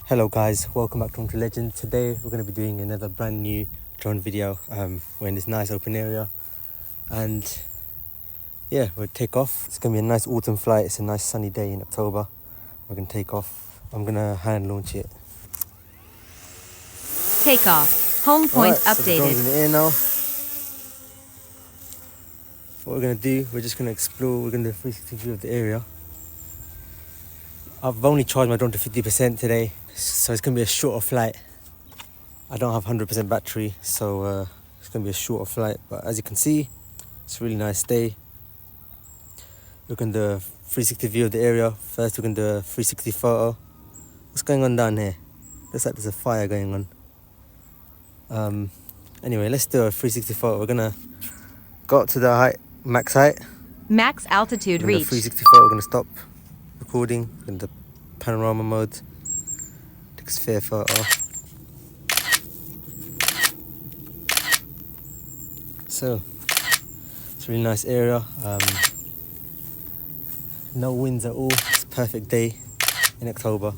Hello guys, welcome back to Legend. Today we're going to be doing another brand new drone video. We're in this nice open area and yeah, we'll take off. It's going to be a nice autumn flight. It's a nice sunny day in October. We're going to take off. I'm going to hand launch it. Takeoff. Home point So the drone's in updated. the air now. What we're going to do, we're just going to explore. We're going to do a 360 view of the area. I've only charged my drone to 50% today, so it's going to be a shorter flight. I don't have 100% battery, so it's going to be a shorter flight. But as you can see, it's a really nice day. We're going to do a 360 view of the area. First, we're going to do a 360 photo. What's going on down here? Looks like there's a fire going on. Anyway, let's do a 360 photo. We're going to go up to the max height. Max altitude We're going to reached. 360 photo. We're going to stop recording. We're going to do panorama mode. Take a sphere photo. So, it's a really nice area. No winds at all. It's a perfect day in October.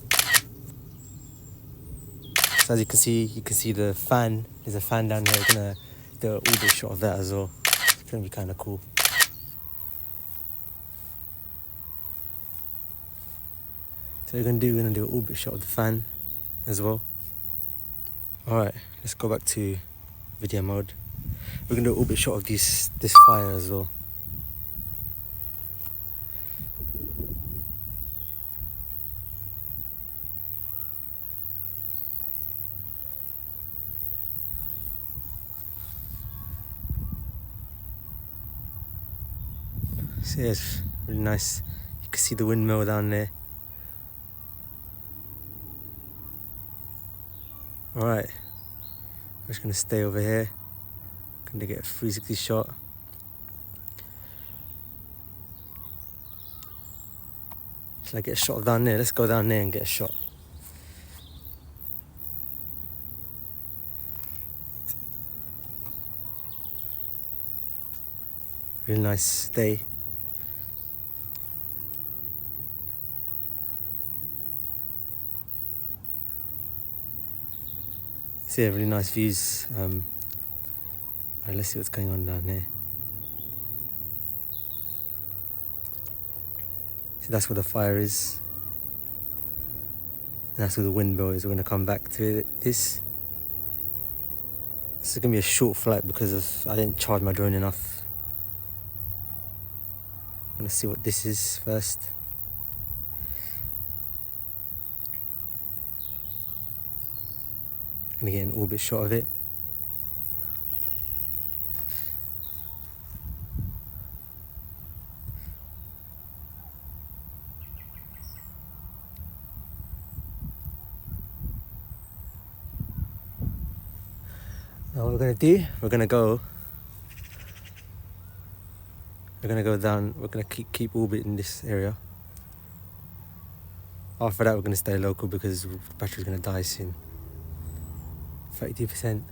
So as you can see the fan. There's a fan down here. We're gonna do an orbit shot of that as well. It's gonna be kind of cool. So we're gonna do an orbit shot of the fan as well. All right, let's go back to video mode. We're gonna do an orbit shot of this fire as well. So yeah, it's really nice. You can see the windmill down there. All right, we're just gonna stay over here. Gonna get a 360 shot. Shall I get a shot down there? Let's go down there and get a shot. Really nice day. So yeah, really nice views. Right, let's see what's going on down there. So that's where the fire is. And that's where the windmill is. We're going to come back to this. This is going to be a short flight because I didn't charge my drone enough. I'm going to see what this is first. I'm going to get an orbit shot of it. Now what we're going to do, we're going to go down, we're going to keep orbit in this area. After that we're going to stay local because the battery's going to die soon. 32%.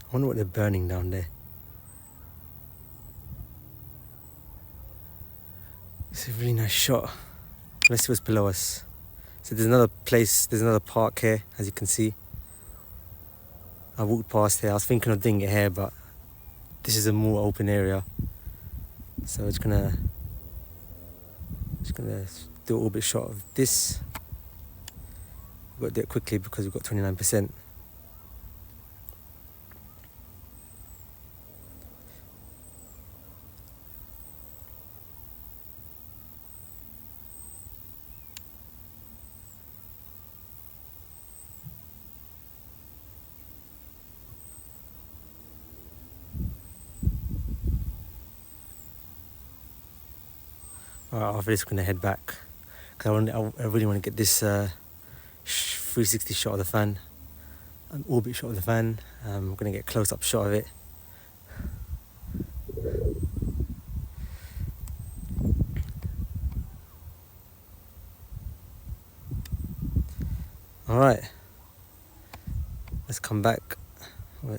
I wonder what they're burning down there. It's a really nice shot. Let's see what's below us. So there's another park here, as you can see. I walked past here. I was thinking of doing it here, but this is a more open area. So it's gonna do an orbit shot of this. We've got to do it quickly because we've got 29%. Alright, after this we're gonna head back because I really want to get this 360 shot of the fan, an orbit shot of the fan. I'm gonna get a close-up shot of it. Alright, let's come back.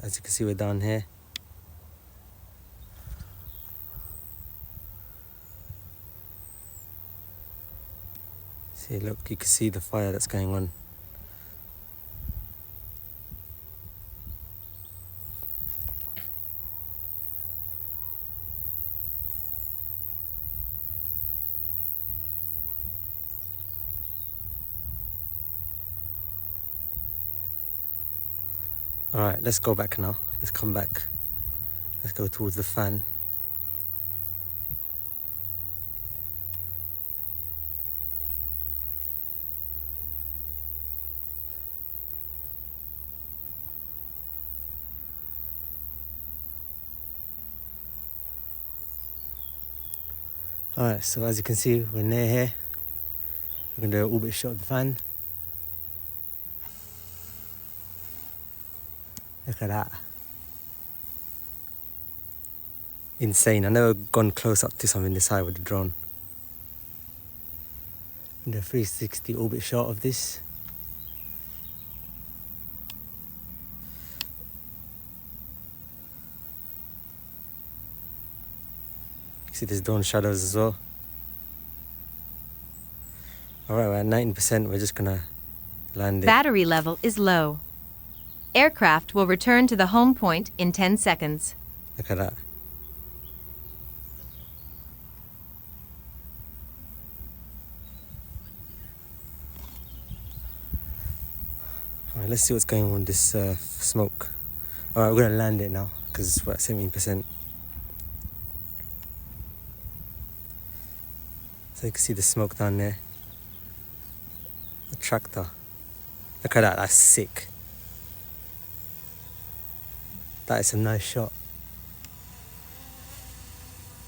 As you can see, we're down here. See, look, you can see the fire that's going on. Alright, let's go back now. Let's come back. Let's go towards the fan. Alright, so as you can see, we're near here. We're going to do an orbit shot of the fan. Look at that. Insane. I've never gone close up to something this high with the drone. And a 360 orbit shot of this. You can see there's drone shadows as well. Alright, we're at 19%. We're just gonna land it. Battery level is low. Aircraft will return to the home point in 10 seconds. Look at that. Alright, let's see what's going on with this smoke. Alright, we're gonna land it now because we're at 17%. So you can see the smoke down there. The tractor. Look at that, that's sick. That is a nice shot.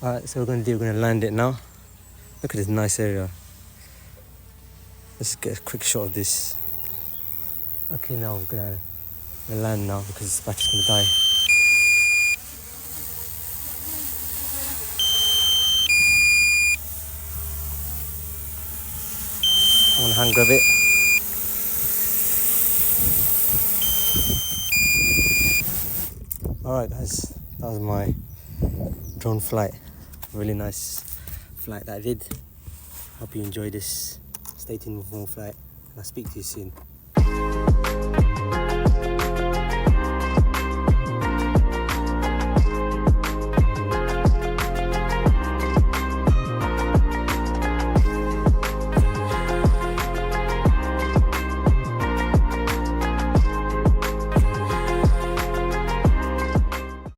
Alright, so we're gonna land it now. Look at this nice area. Let's get a quick shot of this. Okay, now we're gonna land now because the battery's gonna die. I wanna hand grab it. Alright guys, that was my drone flight. Really nice flight that I did. Hope you enjoyed this. Stay tuned for more flight and I'll speak to you soon.